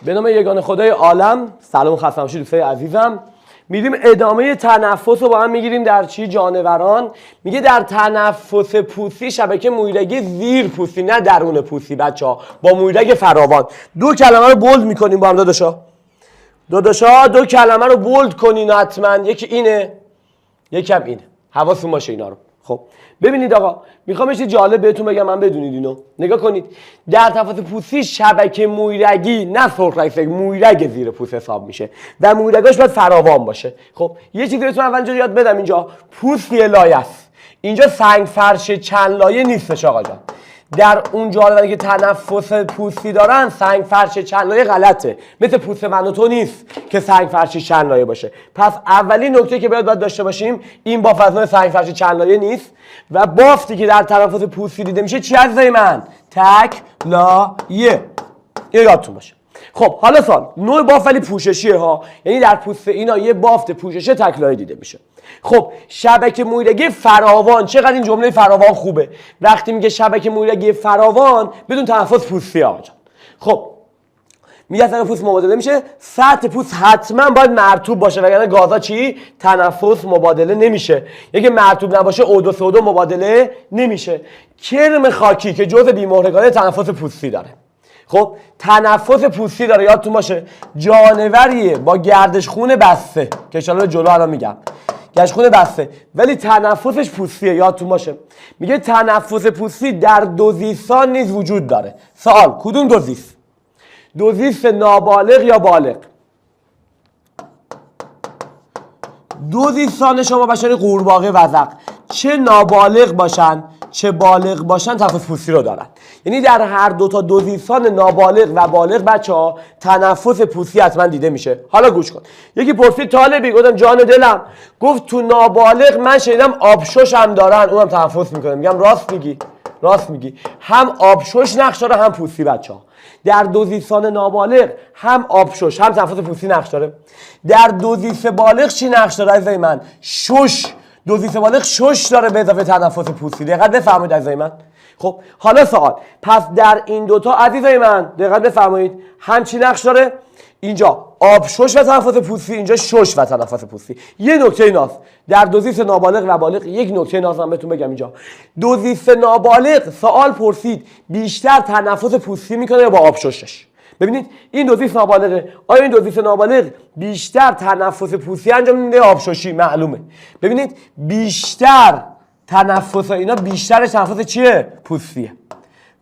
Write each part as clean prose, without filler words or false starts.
به نام یگانه خدای عالم. سلام و خسته باشید دوستای عزیزم. میریم ادامه تنفس رو با هم میگیریم در چی؟ جانوران. میگه در تنفس پوستی شبکه مویرگی زیر پوستی، نه درون پوستی بچه‌ها، با مویرگ فراوان. دو کلمه رو بولد میکنیم با هم داداشا. دو کلمه رو بولد کنین حتما. یکی اینه، یکم اینه. حواستون باشه اینا رو. خب ببینید آقا، میخوام یه چیز جالب بهتون بگم، من بدونید اینو. نگاه کنید. در تنفس پوستی شبکه مویرگی، نه سرخ مویرگ زیر پوست حساب میشه و مویرگاش باید فراوان باشه. خب یه چیزی بهتون اول یاد بدم، اینجا پوست یه لایه است، اینجا سنگ فرش چند لایه نیستش آقا جان. در اون جانوری که تنفس پوستی دارن سنگ فرش چند لایه غلطه، مثل پوست من و تو نیست که سنگ فرش چند لایه باشه. پس اولین نکته که باید داشته باشیم این بافت از نوع سنگ فرش چند لایه نیست و بافتی که در تنفس پوستی دیده میشه چی عزیزای من؟ تک لایه. این یادتون باشه. خب حالا سوال، نوع بافت ولی پوششیه ها، یعنی در پوست اینا یه بافت پوششه تک لایه دیده میشه. خب شبکه مویرگی فراوان، چقدر این جمله فراوان خوبه. وقتی میگه شبکه مویرگی فراوان بدون تنفس پوستی آقا جان. خب میگه سطح پوست مبادله میشه، سطح پوست حتما باید مرطوب باشه وگرنه گازا چی؟ تنفس مبادله نمیشه. یکی مرطوب نباشه O2 CO2 مبادله نمیشه. کرم خاکی که جزء بیمهرگان تنفس پوستی داره. خب تنفس پوستی داره، یادتون باشه جانوریه با گردش خون بسته که ان شاءالله جلو الان میگم، گردش خون بسته ولی تنفسش پوستیه. یادتون باشه میگه تنفس پوستی در دوزیستان نیز وجود داره. سوال، کدوم دوزیست؟ دوزیست نابالغ یا بالغ؟ دوزیستان شما بشری قورباغه وزغ چه نابالغ باشن چه بالغ باشن تنفس پوستی رو دارن. یعنی در هر دو تا دوزیستان نابالغ و بالغ بچه‌ها تنفس پوستی حتما دیده میشه. حالا گوش کن. یکی پرسید طالبی، گفتم جان دلم، گفت تو نابالغ من شنیدم آبشوش هم دارن اونم تنفس میکنه. میگم راست میگی هم آبشوش نقش داره هم پوستی بچه‌ها. در دوزیستان نابالغ هم آبشوش هم تنفس پوستی نقش داره. در دوزیست بالغ چی نقش داره عزیزای من؟ شش. دوزیست بالغ شش داره به اضافه تنفس پوستی. دقت بفرمایید عزیزای من. خب حالا سوال، پس در این دوتا عزیزای من دقت بفرمایید هم چی نقش داره؟ اینجا آبشوش و تنفس پوستی، اینجا شش و تنفس پوستی. یه نکته ناز در دوزیست نابالغ و بالغ، یک نکته ناز من بهتون بگم. اینجا دوزیست نابالغ سوال پرسید بیشتر تنفس پوستی میکنه یا با آبشوشش؟ ببینید این دوزیست نابالغه، آیا این دوزیست نابالغ بیشتر تنفس پوستی انجام میده یا آبشوشی؟ معلومه. ببینید بیشتر تنفس اینا بیشتر تنفس چیه؟ پوستیه.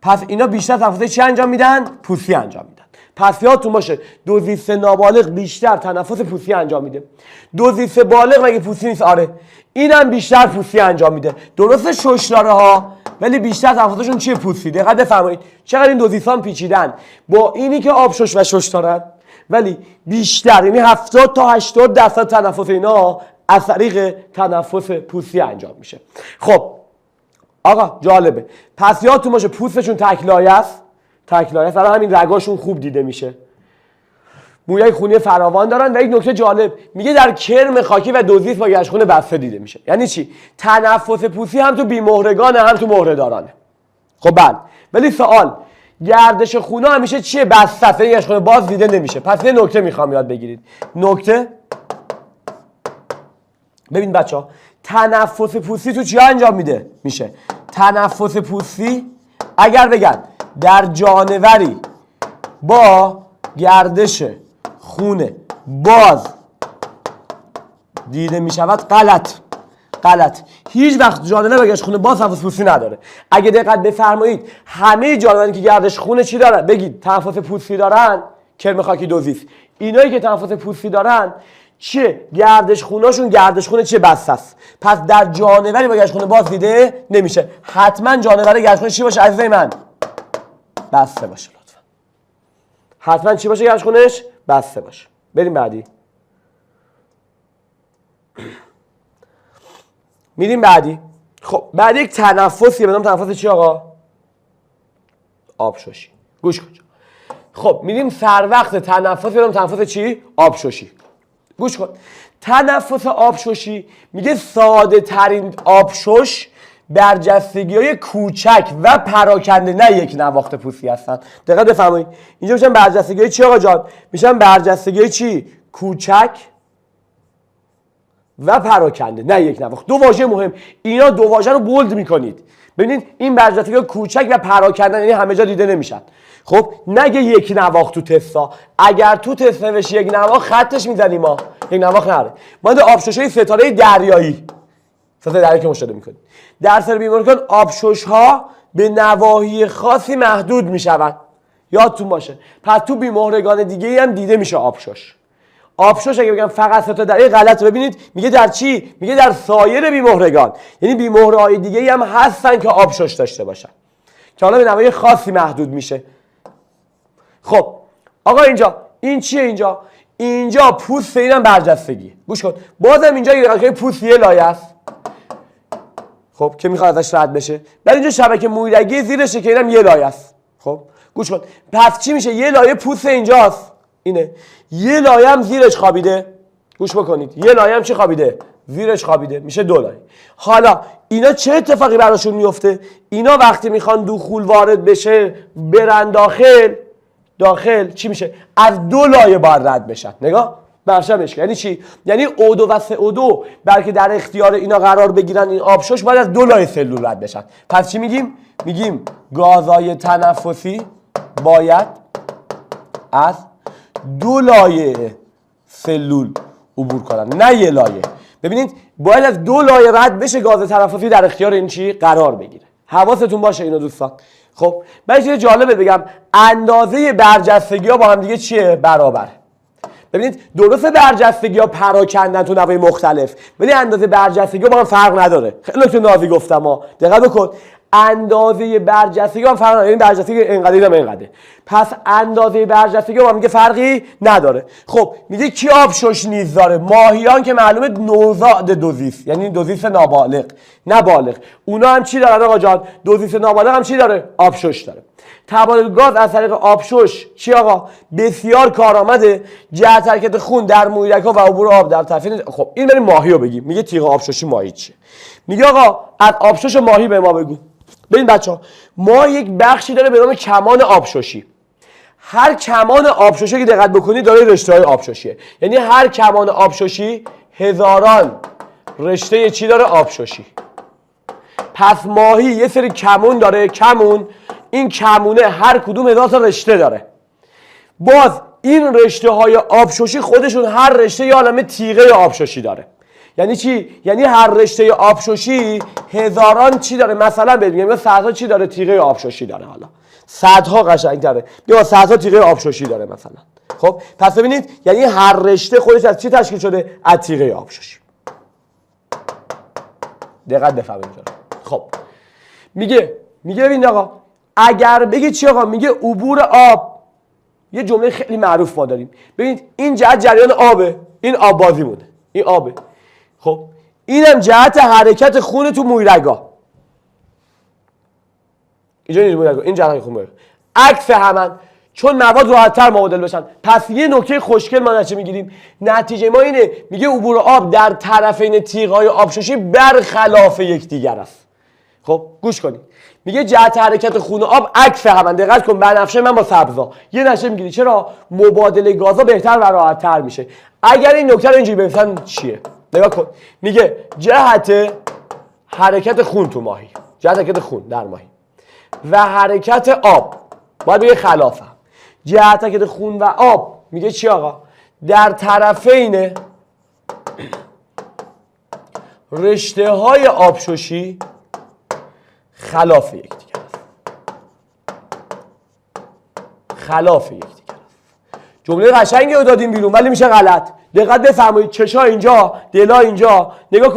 پس اینا بیشتر تنفس چی انجام میدن؟ پوستی انجام میدن. پس یادتون باشه دوزیست نابالغ بیشتر تنفس پوستی انجام میده. دوزیست بالغ مگه پوستی نیست؟ آره اینم بیشتر پوستی انجام میده. درسته شش داره ها ولی بیشتر تنفسشون چیه؟ پوستی. دقت بفرمایید چقدر این دوزیستان پیچیدن با اینی که آبشوش و شش دارن ولی بیشتر، یعنی 70 تا 80% تنفس اینا از طریق تنفس پوستی انجام میشه. خب آقا جالبه. پس یادتون باشه پوستشون تک لایه است. برای همین رگاشون خوب دیده میشه. مویای خونی فراوان دارن و یک نکته جالب میگه در کرم خاکی و دوزیست با گردش خون بسته دیده میشه. یعنی چی؟ تنفس پوستی هم تو بیمهرگانه هم تو مهره‌دارانه. خب بله، ولی سوال گردش خونه همیشه چیه؟ بسته است، گردش خون باز دیده نمیشه. پس یه نکته میخوام یاد بگیرید. نکته ببین بچه‌ها، تنفس پوستی تو چی انجام میشه؟ تنفس پوستی اگر بگن در جانوری با گردش خون باز دیده میشود غلط. هیچ وقت جانور با گردش خون باز تنفس پوستی نداره. اگه دقت بفرمایید همه جانورانی که گردش خون چی دارن؟ بگید تنفس پوستی دارن، کرم خاکی دوزیست. اینایی که تنفس پوستی دارن چیه؟ گردش خوناشون گردش خونه چیه؟ بسته است. پس در جانوری با گردش خون باز دیده نمیشه. حتما جانور گردش خونش چی باشه عزیزای من؟ بسته باشه لطفا. حتما چی باشه؟ گردش خونش بسته باشه. بریم بعدی. میریم بعدی. خب بعد یک تنفسیه به نام تنفس چی آقا؟ آبشوشی. گوش کن. خب میریم سر وقت تنفس به نام تنفس چی؟ آبشوشی. گوش کن. تنفس آبشوشی میگه ساده ترین آبشوش برجستگی‌های کوچک و پراکنده، نه یک نواخت پوستی هستن. دقت بفرمایید اینجا میشن برجستگی‌های چی آقا جان؟ میشن برجستگی‌های چی؟ کوچک و پراکنده، نه یک نواخت. دو واژه مهم، اینا دو واژه رو بولد میکنید. ببینید این برجستگی‌ها کوچک و پراکنده، یعنی همه جا دیده نمیشن. خب نگه یک نواخت تو تستا، اگر تو تست نوشی یک نواخت خطش میزنیم ما، یک نواخت نره. مانند آبشوش‌های ستاره دریایی، ستاره دریایی که مشاهده میکنید در سر بیمارگان، آبشوش‌ها به نواحی خاصی محدود میشوند، یادتون باشه. پس تو بیمهرگان دیگه هم دیده میشه آبشوش. آبشوش اگه بگم فقط ستاره دریایی غلط. ببینید میگه در چی؟ میگه در سایر بیمهرگان، یعنی بیمهره‌های دیگه هم هستن که آبشوش داشته باشن که حالا به نواحی خاصی محدود میشه. خب آقا اینجا این چیه؟ اینجا پوست اینم برجستگی. گوش کن، بازم اینجا یه پوست یه لایه است، خب که میخواد ازش رد بشه. بعد اینجا شبکه مویرگی زیرشه که اینم یه لایه است. خب گوش کن، پس چی میشه؟ یه لایه پوست اینجاست، اینه. یه لایه هم زیرش خوابیده. گوش بکنید، یه لایه هم چی خوابیده؟ زیرش خوابیده، میشه دو لایه. حالا اینا چه اتفاقی براشون میفته؟ اینا وقتی میخوان دخول وارد بشه، برن داخل چی میشه؟ از دو لایه باید رد بشن. نگاه برشمش، یعنی چی؟ یعنی O2 و CO2 بلکه در اختیار اینا قرار بگیرن، این آبشوش باید از دو لایه سلول رد بشن. پس چی میگیم؟ میگیم گازهای تنفسی باید از دو لایه سلول عبور کنن، نه یه لایه. ببینید باید از دو لایه رد بشه گاز تنفسی در اختیار این چی قرار بگیره. حواستون باشه اینو دوستان. خب من چیز جالبه بگم، اندازه برجستگی ها با هم دیگه چیه؟ برابر. ببینید درسته برجستگی ها پراکندن تو نواحی مختلف، ولی اندازه برجستگی ها با هم فرق نداره. خیلی نکته نازی گفتم ها، دقت بکن. اندازه برجستگی ها فرق نداره، یعنی برجستگی اینقدر اینم اینقدره. پس اندازه برجستگی ها میگه فرقی نداره. خب میگه کی آبشوش نیز داره؟ ماهیان که معلومه نوزاد دوزیست، یعنی دوزیست نابالغ، نه بالغ. اونا هم چی دارن آقا جان؟ دوزیست نابالغ هم چی داره؟ آبشوش داره. تبادل گاز از طریق آبشوش چی آقا؟ بسیار کارآمده جهت حرکت خون در مویرگ‌ها و عبور آب در طرفین. خب این بریم ماهی رو بگیم. میگه تیغ آبشوشی ماهی چیه؟ میگه آقا از آبشوش ماهی به ما بگو. ببین بچه‌ها، ما یک بخشی داره به نام کمان آبشوشی. هر کمان آبشوشی که دقت بکنید داره رشته‌های آبشوشیه. یعنی هر کمان آبشوشی هزاران رشته چی داره؟ آبشوشی. پس ماهی یه سری کمون داره. این کمونه هر کدوم 1000 تا رشته داره. باز این رشته های آبشوشی خودشون هر رشته یه عالمه تیغه آبشوشی داره. یعنی چی؟ یعنی هر رشته آبشوشی هزاران چی داره؟ مثلا ببینیم صدها چی داره؟ تیغه آبشوشی داره. حالا صدها قشنگ‌تره، یا صدها تیغه آبشوشی داره مثلا. خب پس ببینید یعنی هر رشته خودش از چی تشکیل شده؟ از تیغه آبشوشی. دقت بفرمایید. خب میگه ببین آقا، اگر بگید چی آقا؟ میگه عبور آب. یه جمله خیلی معروف ما داریم. ببینید این جهت جریان آبه، این آب بازی مونه، این آبه. خب اینم جهت حرکت خون تو مویرگا. این جهت خون مویرگا عکس همن، چون مواد راحت‌تر معادل بشن. پس یه نکته خوشگل ما چه میگیریم؟ نتیجه ما اینه، میگه عبور آب در طرفین تیغ‌های آبشوشی برخلاف یکدیگر است. خب گوش کنید، میگه جهت حرکت خون و آب عکس همن. دقت کن، بنفشه من با سبزا یه نشه میگیری. چرا؟ مبادله گازا بهتر و راحت‌تر میشه. اگر این نکته رو اینجوری بفهمن چیه؟ نگاه کن، میگه جهت حرکت خون تو ماهی، جهت حرکت خون در ماهی و حرکت آب باید بگه خلاف هم. جهت حرکت خون و آب میگه چی آقا؟ در طرفین رشته های آبشوشی خلاف یکدیگر است. خلاف یکدیگر است. جمله قشنگی رو دادیم بیرون ولی میشه غلط. دقت بفرمایید، چشا اینجا، دلا اینجا. نگاه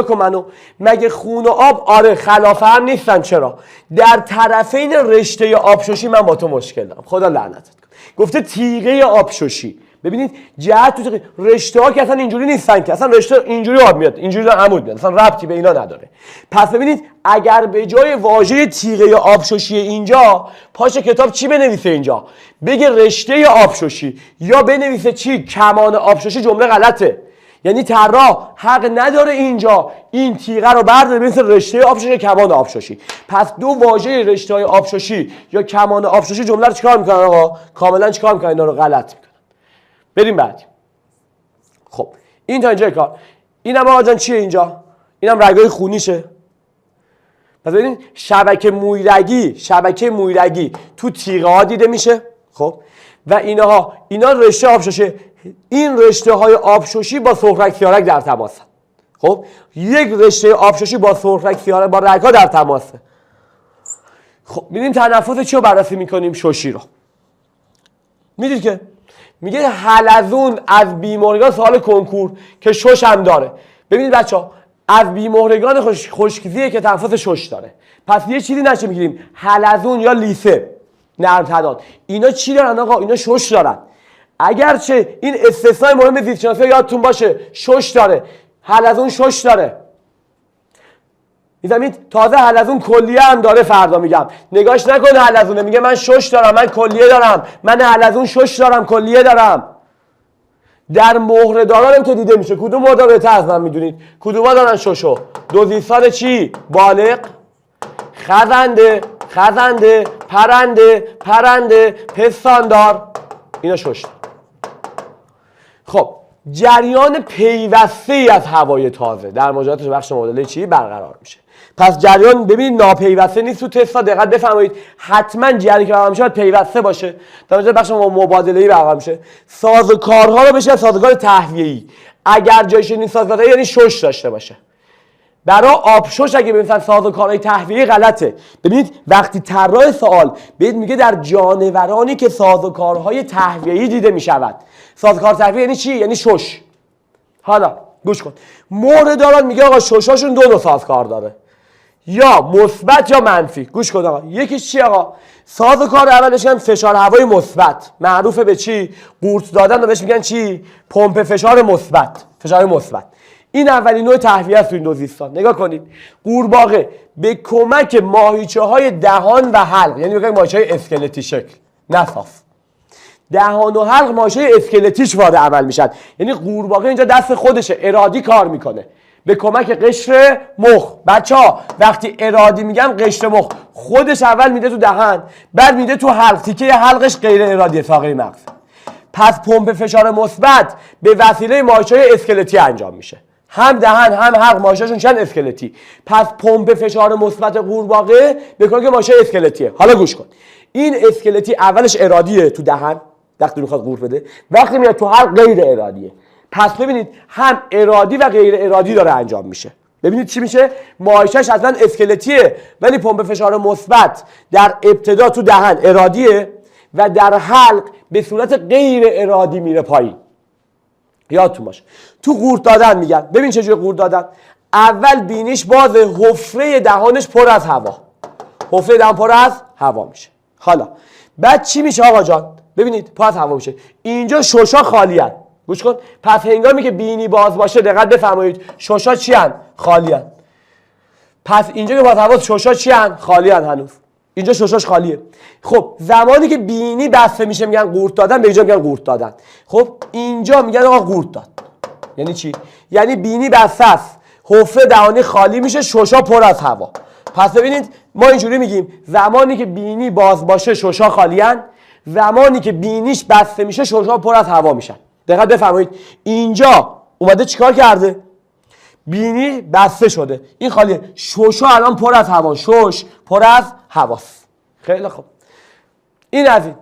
کن منو. مگه خون و آب آره خلاف هم نیستن؟ چرا؟ در طرفین رشته آبشوشی من با تو مشکل دارم. خدا لعنتت کنه. گفته تیغه آبشوشی. ببینید جهت تو رشته ها که اصلا اینجوری نیستن، که اصلا رشته اینجوری آب میاد، اینجوری عمود میاد، اصلا ربطی به اینا نداره. پس ببینید اگر به جای واژه تیغه آبشوشی اینجا، پاش کتاب چی بنویسه اینجا؟ بگه رشته آبشوشی، یا بنویسه چی؟ کمان آبشوشی، جمله غلطه. یعنی طراح حق نداره اینجا این تیغه رو برداره مثل رشته آبشوشی کمان آبشوشی. پس دو واژه رشته های آبشوشی یا کمان آبشوشی جمله رو چیکار میکنن آقا؟ کاملا چیکار میکنن؟ اینا رو غلط میکنن. بریم بعد. خب این تا اینجا کار. اینم آقا جان چیه اینجا؟ اینم رگای خونیشه. پس ببینید شبکه مویرگی تو تیغه ها دیده میشه. خب و اینا رشته آبشوشی. این رشته های آبشوشی با سرخرگ سیارک در تماسه. خب یک رشته آبشوشی با سرخرگ سیارک با رگ‌ها در تماسه. خب می‌بینیم تنفس چی رو بررسی می‌کنیم؟ شوشی رو. میدید که میگه حلزون از بیمارگان سوال کنکور که شش هم داره. ببینید بچه‌ها از بیمارگان خشکیزیه که تنفس شش داره. پس یه چیزی نشه میگیریم حلزون یا لیسه نرم تنان اینا چی دارن آقا؟ اینا شش دارن. اگرچه این استثنای مهم زیست شناسی یادتون باشه شش داره، حلزون شش داره. می‌فهمید؟ تازه حلزون کلیه هم داره. فردا میگم نگاش نکن حلزونه، میگه من شش دارم، من کلیه دارم، من حلزون شش دارم، کلیه دارم. در مهره داران که دیده میشه کدوم مهره بهتر از من میدونید؟ کدوما دارن ششو؟ دوزیستان چی؟ بالغ، خزنده، پرنده، پستاندار، اینا شش. خب جریان پیوسته‌ای از هوای تازه در مجالات بخش معادله چی برقرار میشه. پس جریان ببینید ناپیوسته نیست تو تستا. دقت بفرمایید حتما جریانی که برقرار میشه پیوسته باشه. در مجال بخش مبادله‌ای برقرار میشه. سازوکارها رو بشه سازوکار تهویه‌ای. اگر جایش نیست سازوکار یعنی شش داشته باشه. برای آبشوش اگه ببینید سازوکارهای تهویه‌ای غلطه. ببینید وقتی طراح سوال بهت میگه در جانورانی که سازوکارهای تهویه‌ای دیده میشود. سازوکار تهویه‌ای یعنی چی؟ یعنی شش. حالا گوش کن. مهره داران میگه آقا ششاشون دو نوع سازوکار داره. یا مثبت یا منفی. گوش کن آقا. یکیش چی آقا؟ سازوکار اولش میگن فشار هوای مثبت. معروفه به چی؟ قورت دادن رو بهش میگن چی؟ پمپ فشار مثبت. فشار مثبت. این اولین نوع تهویه است تو این دوزیستان. نگاه کنید. قورباغه به کمک ماهیچه‌های دهان و حلق، یعنی به ماهیچه‌های اسکلتی شکل، نصاف. دهان و حلق ماهیچه اسکلتیش وارد عمل میشن. یعنی قورباغه اینجا دست خودشه، ارادی کار میکنه. به کمک قشر مخ. بچه‌ها وقتی ارادی میگم قشر مخ خودش اول میده تو دهن، بعد میده تو حلق. تیکه حلقش غیر ارادی ساقه مغز. پس پمپ فشار مثبت به وسیله ماهیچه‌های اسکلتی انجام میشه. هم دهن هم حلق ماهیچه‌شون چند اسکلتی. پس پمپ فشار مثبت قورباغه به کمک ماهیچه اسکلتیه. حالا گوش کن. این اسکلتی اولش ارادیه تو دهن وقتی میخواد قورت بده، وقتی میاد تو حلق غیر ارادیه. پس ببینید هم ارادی و غیر ارادی داره انجام میشه. ببینید چی میشه؟ ماهیچه‌اش اصلا اسکلتیه ولی پمپ فشار مثبت در ابتدا تو دهن ارادیه و در حلق به صورت غیر ارادی میره پایین. یادتون باشه. تو قورت دادن میگن. ببین چجوری قورت دادن. اول بینیش بازه، حفره دهانش پر از هوا. حفره دهان پر از هوا میشه. حالا بعد چی میشه آقا جان؟ ببینید پر از هوا میشه. اینجا ششا خالی ان. گوش کن. پس هنگامی که بینی باز باشه دقت بفرمایید ششا چی ان؟ خالی ان. پس اینجا که پر از هوا ششا چی ان؟ خالی ان هنوز. اینجا ششاش خالیه. خب زمانی که بینی بسته میشه میگن قورت دادن، به اینجا میگن قورت دادن. خب اینجا میگن آقا قورت داد. یعنی چی؟ یعنی بینی بسته است، حفره دهانی خالی میشه، ششا پر از هوا. پس ببینید ما اینجوری میگیم زمانی که بینی باز باشه ششا خالی ان، زمانی که بینیش بسته میشه ششا پر از هوا میشن. دقت بفرمایید اینجا اومده چیکار کرده؟ بینی بسته شده، این خالیه. ششا الان پر از هوا، شش پر از هواست. خیلی خوب. این از این.